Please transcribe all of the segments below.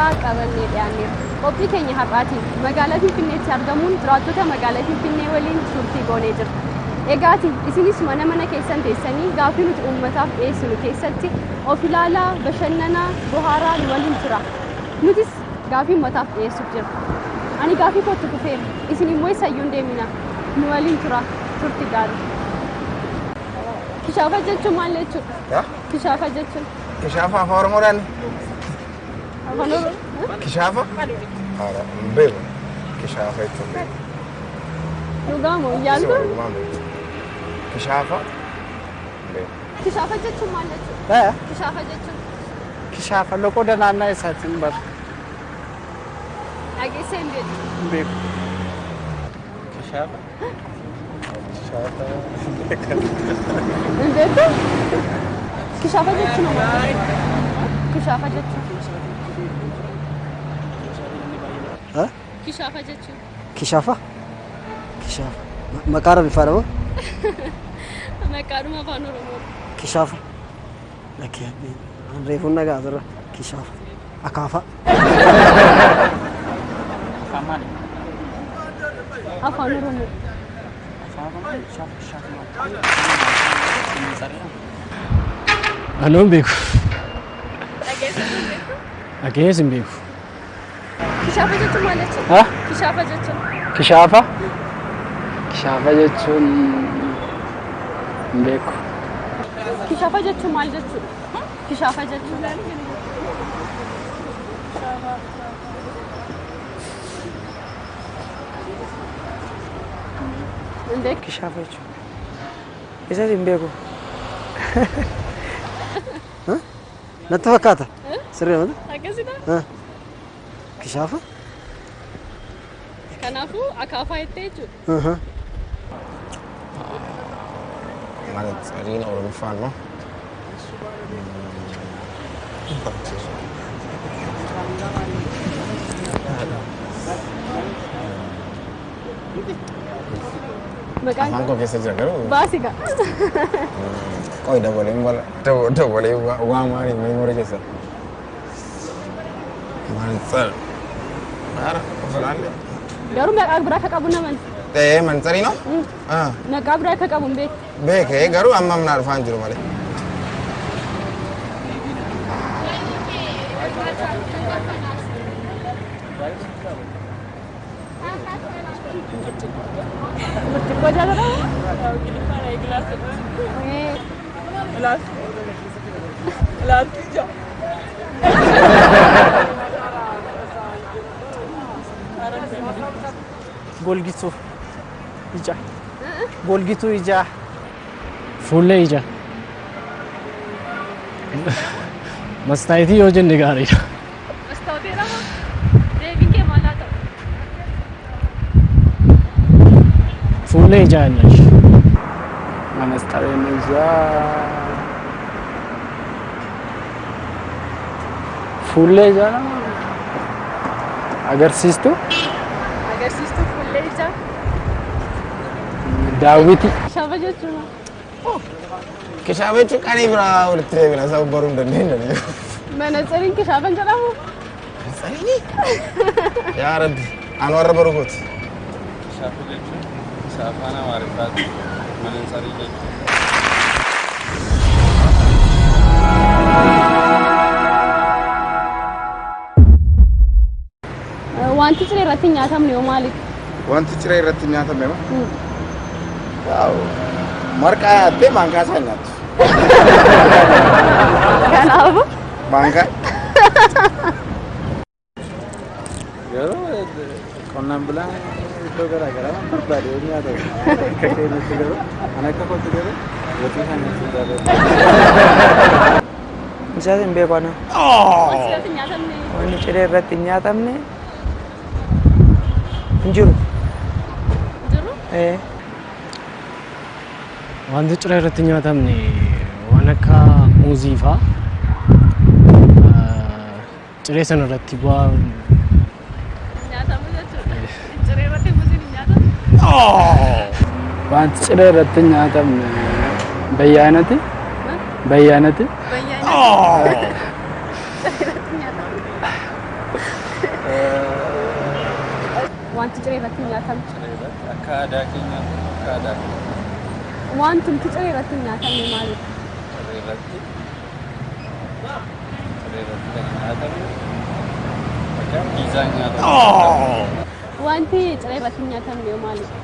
har'aa qabannee dhiyaanne qophii keenya har'aatiin magaalaa Finfinneetti argamuun jiraattota magaalaa Finfinnee waliin turtii goonee jirra. Egaati isinis mana keessan teessanii gaaffii nuti uummataaf dhiyeessinu keessatti of ilaalaa bashannanaa bohaaraa waliin tura. Nutis gaaffii uummataaf dhiyeessuuf jirra. Ani gaaffii kootti dhufeera. Isin immoo eessayyuu hin deemina. Nu waliin tura. Turtii gaarii. Kishaafa jechuun maal jechuudha? Kishaafa jechuun. Kishaafa afaan Oromoodhaan. Afaan Oromoo. Kishaafa? Beeku. Kishaafa jechuun beeku. Dhugaa moo yaaltu? Kishaafa? Kishaafa jechuun maal jechuudha? Kishaafa jechuun. Kishaafa loqoo danaannaa isaatiin bara. Dhageessee hin beeku. Kishaafa? Kishaafa. Hin beektu? Kishaafa jechuun maal? Kishaafa jechuun. Kishaafa jechuun. Kishaafa? Kishaafa. Maqaa Arabiffaa dha moo? Maqaadhuma afaan Oromoo. Kishaafa. Lakkee reefuun nagaa jira. Kishaafa. Akaafa. Afaan Oromoo. Anoon beeku. Dhageessee hin beeku. Kishaafa jechuun maal jechuudha? Kishaafa jechuun. Kishaafa? Kishaafa jechuun hin beeku. Kishaafa jechuun maal jechuudha? Kishaafa jechuun. Kishaafa jechuun. Isa hin beeku. Natti fakkaata? Sirrii mata? Akkasittaa? Kishaafa? Kanaafuu akaafaa jettee jechuudha. Manazarina Oromiffaan moo? Afaan koo keessa jira garuu. Baasiga. Qoy dabalee waa maaliif meemorii keessa? Manzar. Mara, ofalaalle. Garuu maqaa biraa akka qabu naman. Manzarino? Maqaa biraa akka qabu hin beeku. Beekee garuu amma amnaa dhufaan jiru malee. Burcuqqoo jaalladhaa? Golgituu ija. Golgituu ija. Fuullee ija. Mastaayitii yoo jenne gaariidha. Mastaayitii moo? Deebiin kee maal haa ta'u? Fuullee ija jenna. Manastareen ijaa. Fuullee ijaa nama. Agarsiistuu? Agarsiistuu fuullee ijaa. Daawwiti. Kishaafa jechuun. Kishaafa jechuun qanii biraa walitti deebina sababa baruu hin dandeenye. Manazariin kishaafa hin jedhamu? Manazariini? Yaa Rabbi, anu warra baruu kooti. Kishaafa jechuun afaan Amaariffaati. Manazarii jechuun. Wanti ciree irratti nyaatamne yoo maali? Wanti ciree irratti nyaatamne moo? Marqaa yaattee maankaa isaa nyaattu. Kanaafuu? Maankaa? Yeroo qonnaan bulaan iddoo garaa garaa barbaade yoo nyaatamu akka keenyatti garuu kan akka kootti garuu watii kan nyaachuu jaalladha. Isaas hin beeku ana. Wanni ciree irratti hin nyaatamne hin jiru. Jiru? Wanti ciree irratti nyaatamne waan akka muuzii fa'aa ciree sana irratti bu'aa Nyaatamu jechuudha. Ciree irratti muuziin hin nyaatamu? Wanti ciree irratti hin nyaatamne bayyaanati. Bayyaanati. Bayyaanati. Ciree irratti nyaatamne. wanti ciree irratti nyaatamu. Ciree irratti akka aadaa keenyaatti akka aadaa keenyaatti. Wanti ciree irratti nyaatamu maalidha? Ciree irratti kan nyaatamu akka piizaa nyaatamu. Wanti ciree irratti nyaatamu maalidha?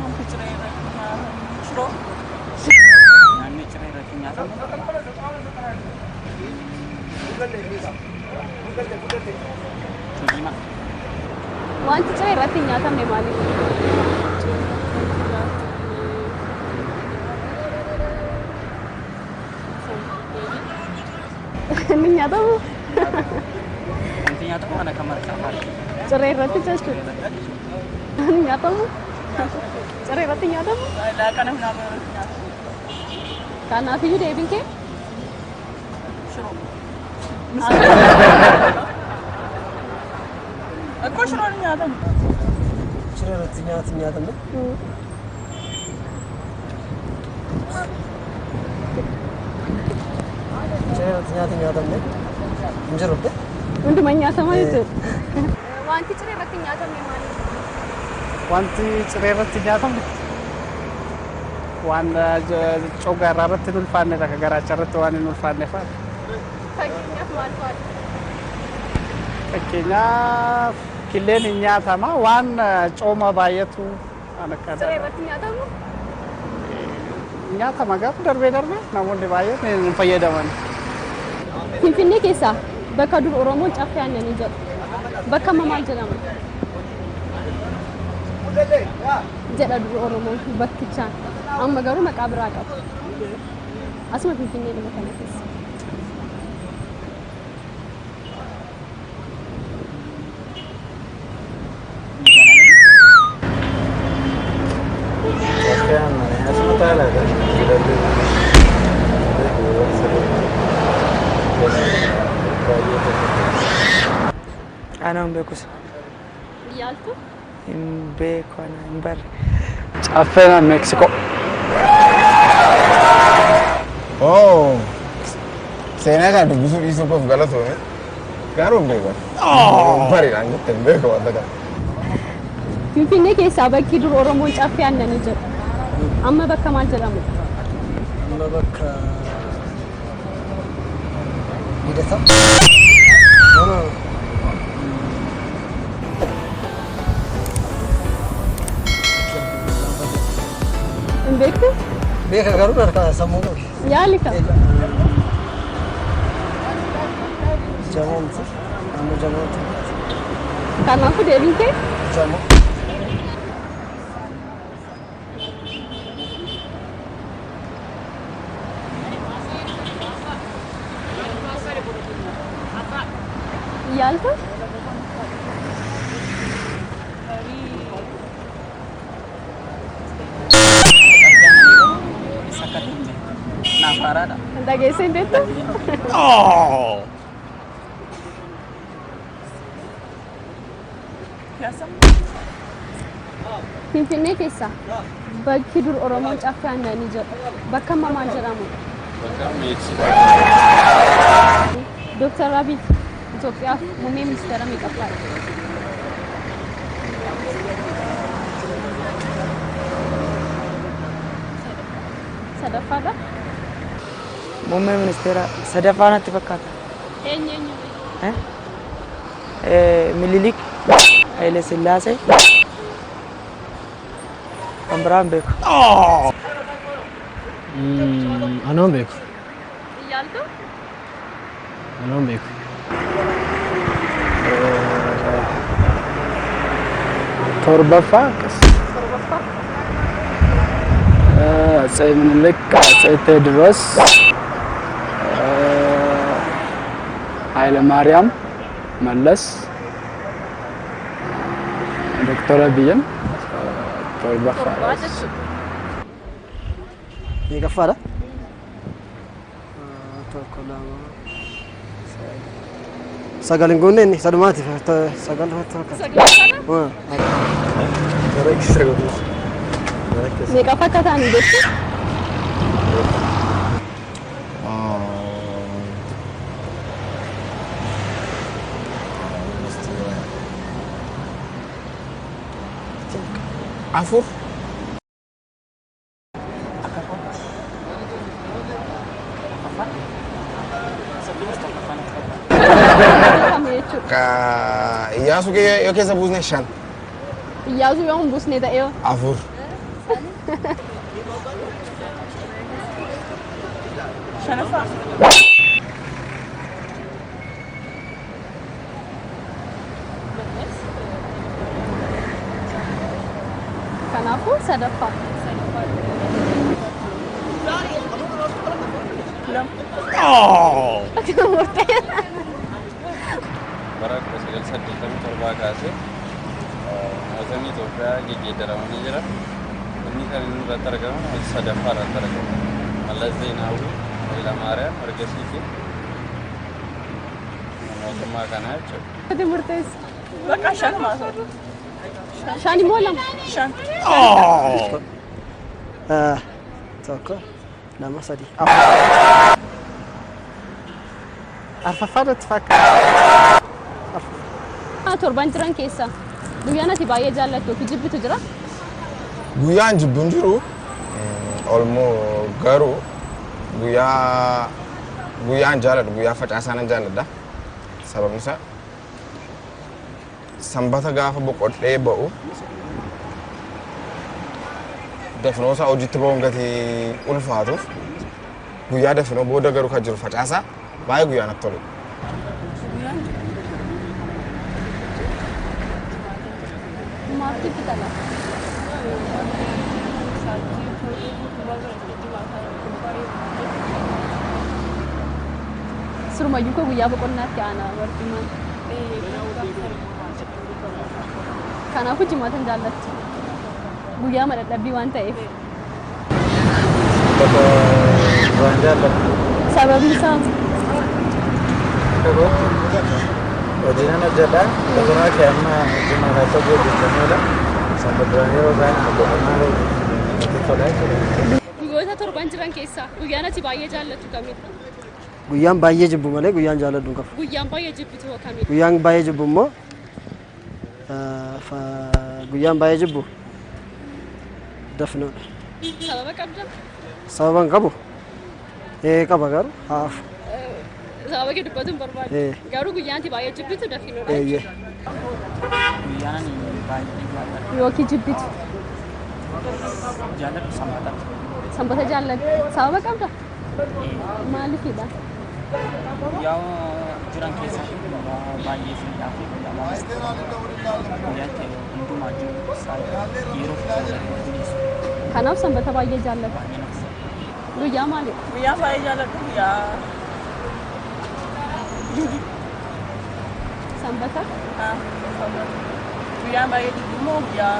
Wanti ciree irratti nyaatamu shiroo. Nyaanni ciree irratti nyaatamu. Tuliima. Wanti ciree irratti nyaatamu maalidha? Ini nyaatamu? Wanti nyaatamu mana kamar kamar. Ciree irratti jechuudha. Ini nyaatamu? Ciree irratti nyaatamu? Laaqana hundaa'u irratti nyaatamu. Kanaafiyyuu deebiin kee? Shiroo. Akkoo shiroon nyaatamu. Ciree irratti nyaatamu. Ciree irratti nyaatamu. Injiruu. Hunduma nyaatama jechuudha. Wanti ciree irratti nyaatamu maalidha? Wanti ciree irratti nyaatamu waan cogaarraa irratti hin ulfaannedha. Akka garaacha irratti waan hin ulfaanneef. Fakkeenyaaf maal faadha? Fakkeenyaaf killeen hin nyaatama waan cooma baay'atu waan akka Ciree irratti nyaatamu? nyaatama gaafa darbee namoonni baay'een hin fayyadaman. Finfinnee keessaa bakka dur Oromoon caffee aannanii jedhu. Bakka amma maal jedhama? Jedha dur Oromoon bakkichaan. Amma garuu maqaa biraa qabu. Asuma Finfinnee dhuma kana keessa. Anaan beekus Yaaltu? hin beeku hin barre. Caffeen Meeksikoo. Oh, seenaa kana dubbisuu dhiisuu koof galatoome. Garuu hin beekan. Bariidhaan jettee hin beeku wanta kana. Finfinnee keessaa bakki dur Oromoon caffee aannanii jedhu. Amma bakka maal jedhamu? Amma bakka Hidhata. Hin beektu? Beeka garuu harka sammuu qabu. Yaali ka? Jamoomti. Amma jamoomti. Kanaafuu deebiin kee? Jamoo. Yaaltu? Naafaraadha. Dhageessee hin beektu? Finfinnee keessaa bakki dur Oromoon caffee aannanii jedhu. Bakka amma maal jedhamu? Bakka Meeksikoo. Dooktar Abiy Itoophiyaaf muummee ministeera meeqaffaadha? Sadaffaadha? Muummee ministeera sadaffaa natti fakkaata. Eenyu? Minilik Haile Sillaasee kan biraan beeku. Anaan beeku. Yaaltu? Anaan beeku. torbaffaa akkas. Aፄ Minilik, Aፄ Teዎድሮስ፣ ኃይለ ማርያም፣ መለስ፣ ዶክተር አብይን torbaffaa. Meeqaffaadha? Tokko lama. Sagal hin goone inni sadumaati. Sagal Saglaffadha? Meeqaffa akka ta'anii beektu? Afur. Kam jechuudha. Ka Iyyaasu yoo keessa buusne 5. Iyyaasuu yoo hin buusne ta'ee Afur. Shanaffaa. kanaafuu sadaffaa. Bara 1987 kaasee mootonni Itoophiyaa geggeeddaramanii jira. Inni kan inni irratti argamu sadaffaa irratti argamu. Mallas Zeenaawwi, Hayilamaariyaam, Ergasii fi mootummaa kanaa jechuudha. Ati murteessa. Bakka shanumaa ta'u. Shan immoo lama. Shan. Tokko, lama, sadii. Arfaffaadatti fakkaata. Torban jiran keessa guyyaan ati baay'ee jaallattu fi jibbitu jira. Guyyaan jibbu hin jiru. Olmoo garuu guyyaan jaalladhu guyyaa facaasaan jaalladha. Sababni isaa sanbata gaafa boqodhee ba'u dafinoo isaa hojiitti ba'uun gatii ulfaatuuf guyyaa dafinoo booda garuu kan jiru facaasaa baay'ee guyyaan natti tolu. Maaf jibbitala. Surumayyuu koo guyyaa boqonnaatti aanaa warqimaan. Kanaafuu jimaatan jaallattu. Guyyaa madhadhabbii waan ta'eef. Waan jaalladhu. Sababni isaa Hojiin hojjedha. Boqonnaa kee amma jimaata akka hojjetamudha. Sanbataan yeroo baay'ee boqonnaa itti tola jechuudha. guyyoota torban jiran keessaa guyyaan ati baay'ee jaallattu kamidha? Guyyaan baay'ee jibbu malee guyyaan jaalladhu hin qabu. Guyyaan baay'ee jibbitu kamidha? Guyyaan baay'ee jibbu immoo guyyaan baay'ee jibbu dafnoodha. Sababa qabda? Sababa hin qabu. Qaba garuu haafu. Sababa kee dubbatu hin barbaadu. Garuu guyyaan ati baay'ee jibbitu dafinoodha. Guyyaan baay'ee jaalladhu. Yookiin jibbitu? Jaalladhu sanbata. Sanbata jaalladhu. Sababa qabda? Maaliifidha? Guyyaa jiran keessa baay'ee fiidhaa fi guyyaatti hundumaa jiru yeroo kanaaf sanbata baay'ee jaalladhu. Guyyaa maalidha? Guyyaa baay'ee jaalladhu guyyaa sanbata? Guyyaa baay'ee jibbu immoo guyyaa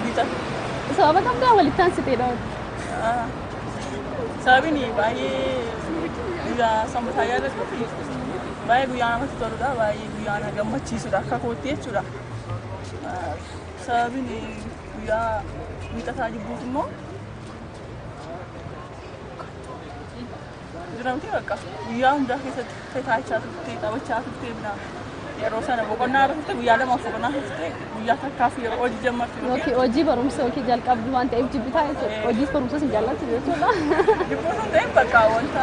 biita. Sababa qabdaa walitti aansiteedha. Sababni baay'ee guyyaa sanbataa jaalladhu fi baay'ee guyyaa namatti toludha. Baay'ee guyyaa na gammachiisudha akka kootti jechuudha. Sababni guyyaa miixataa jibbuuf immoo jiramti bakka guyyaa hundaa keessatti taa'ichaa turte taphachaa turte yeroo sana boqonnaa turte guyyaa lamaaf boqonnaa turte guyyaa takkaaf yeroo hojii jammartu yookiin hojii barumsa yookiin jalqabdu waan ta'eef jibbitaa jechuudha. Hojii barumsas hin jaallattu jechuudha. Jibbuun sun ta'e bakka wanta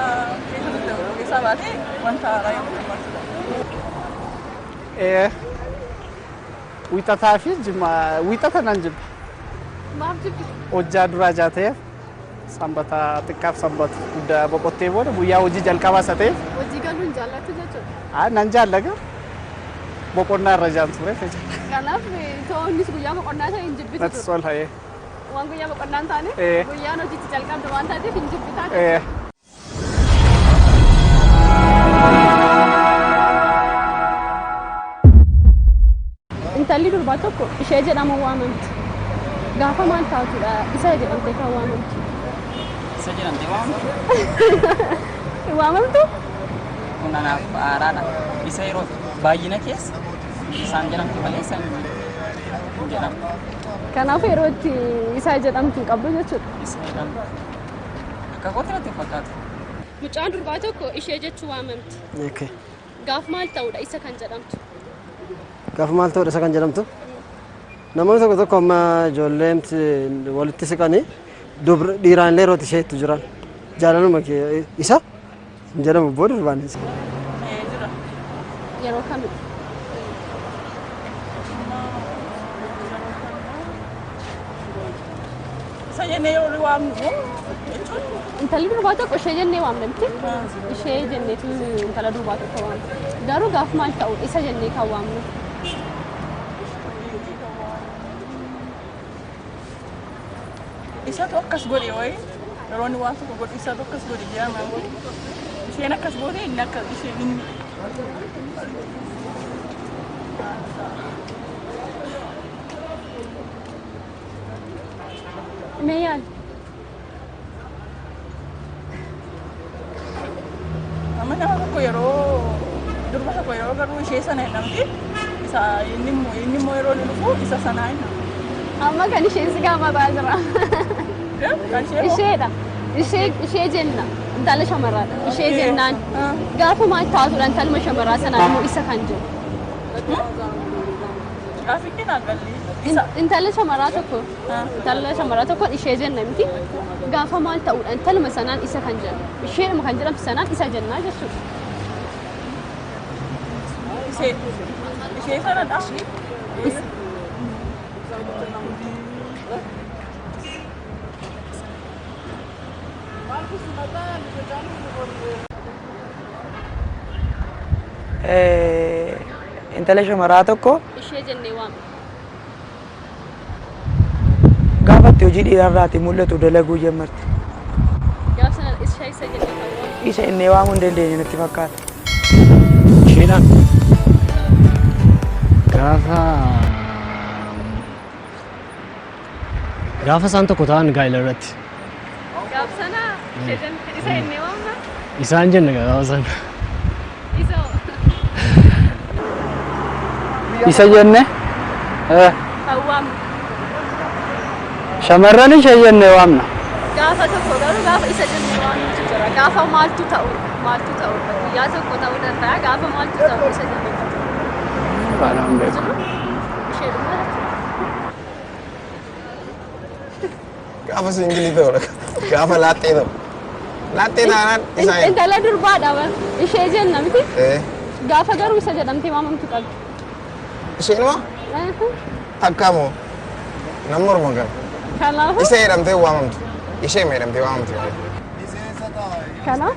keessaa baatee wanta raayyaa jammartudha. Wiixataa fi wiixata nan jibba. Maaf jibbitu? Hojjaa duraa jaateef sanbata xiqqaaf sanbata guddaa boqottee booda guyyaa hojii jalqabaa isa ta'eef. Hojii galuu hin jaallattu jechuudha. Nan jaallaga boqonnaa irra jaan ture. Kanaaf innis guyyaa boqonnaa ta'e hin jibbitu. Natti tola. Waan guyyaa boqonnaa hin taane guyyaan hojiitti jalqabdu waan taateef hin jibbitaa. Intalli durbaa tokko ishee jedhama waamamti. Gaafa maal taatudha isa jedhamtee kan waamamti. Isa jedhamtee waamamtu? Waamamtu? Kun anaaf haaraadha. Isa yeroo baay'ina keessa isaan jedhamtu malee isaan hin jedhamtu. Kanaaf yeroo itti isa jedhamtu hin qabdu jechuudha. Isa jedhamtu. Akka kootti natti fakkaata. Mucaan durbaa tokko ishee jechuu waamamti. Gaaf maal ta'udha isa kan jedhamtu? Gaaf maal ta'udha isa kan jedhamtu? Namoonni tokko tokko amma ijoolleen walitti siqanii dhiiraan yeroo isheetti jiran jaalaluma isa hin jedhamu booda durbaanis. Yeroo kam Sayene yoo waamnu intalli durbaa tokko ishee jennee waamnamti. Ishee jenneetu intala durbaa tokko waamna. Garuu gaaf maal ta'u isa jennee kan waamnu. isa tokkas godhe wayi yeroo inni waan tokko godhe isa tokkas godhe jedhama. Isheen akkas godhe inni akka isheen inni Meeyaan amma nama tokko yeroo durba tokko yeroo garuu ishee sana hin namti isa inni immoo yeroo inni dhufu isa sanaa hin namti. amma kan isheen si gaamataa jira. Isheedha. Ishee jenna intala shamarraadha. Ishee jennaan gaafa maal taatudha intalma shamarraa sanaa immoo isa kan jiru. Gaafiin agalli. Intala shamarraa tokko ishee jenna miti gaafa maal ta'udha intalma sanaan isa kan jennu. Isheedhuma kan jedhamtu sanaan isa jennaa jechuudha. Ishee sanadha. Intala shamarraa tokko ishee jennee waamna. Gaafa itti hojii dhiirarraati mul'atu dalaguu jalqabdi. Gaafa sana ishee isa jennee waamna. Isa innee waamuu hin dandeenye natti fakkaata. Isheedhaan gaafa isaan tokko ta'an gaa'ela irratti. Gaafa sana ishee jennee isa jennee waamna. Isaan jenna gaafa sana. Isa jenne waamna. Shamarran ishee jennee waamna. Gaafa tokko garuu gaafa isa jennee waamnu jira. Gaafa maaltu ta'u guyyaa tokko ta'uu danda'a. Gaafa maaltu ta'u isa jennee waamna. Gaafa singilii ta'udha. Gaafa laaxxee ta'u. Laaxxee taanaan isaa hin. Intala durbaadha ishee jenna miti. Gaafa garuu isa jedhamtee waamamtu qabdi. Isheenuma akkaamoo nama morma gala. Kanaafuu Isa jedhamtee waamamtu. Ishee jedhamtee waamamtu. Kanaaf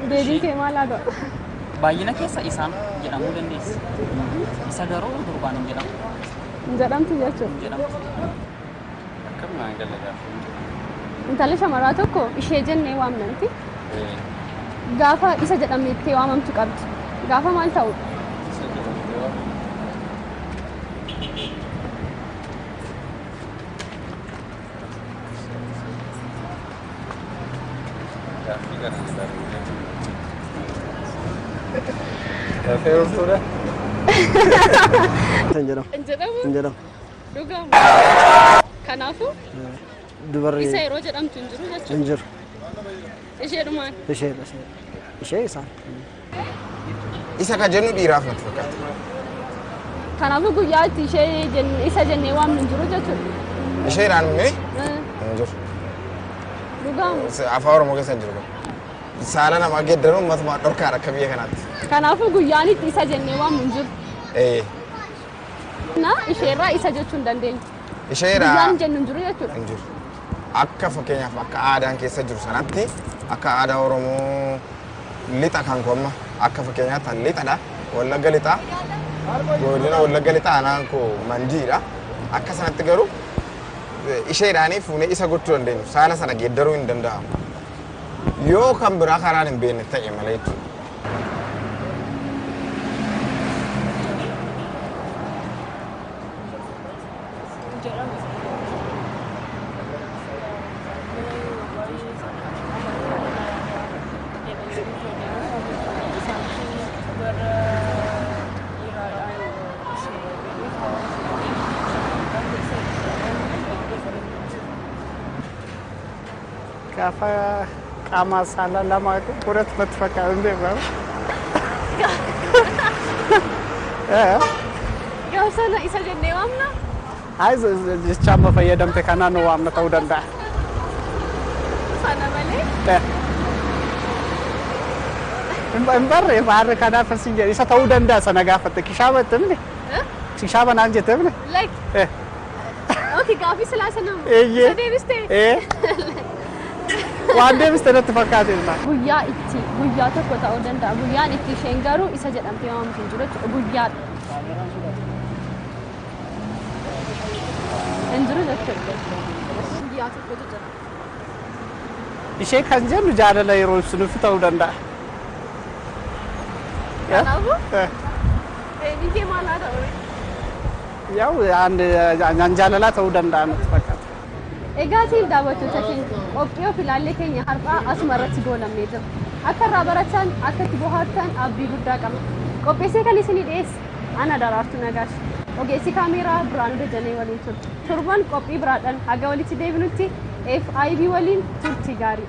deebiin kee maal haa ta'u? Baay'ina keessa isaan jedhamuu dandeessi. Isa garuu durbaan hin jedhamu. Hin jedhamtu jechuudha. Hin jedhamtu. Akkamiin gala gaafa. Intalli shamarraa tokko ishee jennee waamnamti. Gaafa isa jedhamtee waamamtu qabdi. Gaafa maal ta'u? Hin jedhamu. Dhugamu. Kanaafuu Dubarri isa yeroo jedhamtu hin jiru jechuudha. hin jiru. Isheedhumaan. Ishee isaan. Isa ka jennu dhiiraaf natti fakkaata. Kanaafuu guyyaa itti isa jennee waamnu hin jiru jechuudha. Isheedhaan mee hin jiru. Dhugamu. Afaan Oromoo keessa hin jiru. Saala namaa geeddaruun uummatumaa dhorkaadha akka biyya kanaatti. Kanaafuu guyyaan itti isa jennee waamnu hin jiru. Na isheerraa isa jechuu hin dandeenyu. Isheedhaa Guyyaan jennu hin jiru jechuudha. hin jiru. Akka fakkeenyaaf akka aadaan keessa jiru sanatti akka aadaa Oromoo lixa kan koomma akka fakkeenyaatti lixadha. Wallagga lixaa. Godina Wallagga lixaa anaan koo mandiidha. Akka sanatti garuu isheedhaanii fuunee isa gochuu dandeenyu. Saala sana geeddaruu hin danda'amu. Yoo kan biraa karaan hin beekne ta'e malee jechuudha. Gaafa qaama saalaa lama godhatu natti fakkaata hin beekamu. Gaafa Gaafsana isa jennee waamna. Ay jecha amma fayyadamte kanaan waamna ta'uu danda'a. Sana malee. Hin barre baarre kanaaf asin jedhe isa ta'uu danda'a sana gaafatte kishaabatte mine. Kishaaba naan jette mine. Like. Okay, gaafii silaasa nama. Eeyyee. Deebistee. Waan deebiste natti fakkaate irraa. Guyyaa itti guyyaa tokko ta'uu danda'a. Guyyaan itti isheen garuu isa jedhamtee waamamtu hin jiru jechuudha. Guyyaadha. Hin jiru jechuudha. Guyyaa tokkotu jira. Ishee kan jennu jaalala yeroo ibsinuuf ta'uu danda'a. Kanaafuu? Biifee maal haa ta'u? Yaa'u jaalalaa ta'uu danda'a natti fakkaata. Egaatiin daawwattoota keenya qophii of ilaallee keenya har'aa asuma irratti goolabnee jira. Akka irraa baratan akka itti bohaartan abdii guddaa qabna. Qopheessee kan isinii dhiyeesse ana Daraartuu Nagaash. Ogeessi kaameeraa Biraanuu Dajanee waliin turte. Torban qophii biraadhaan haga walitti deebinutti FIB waliin turtii gaarii.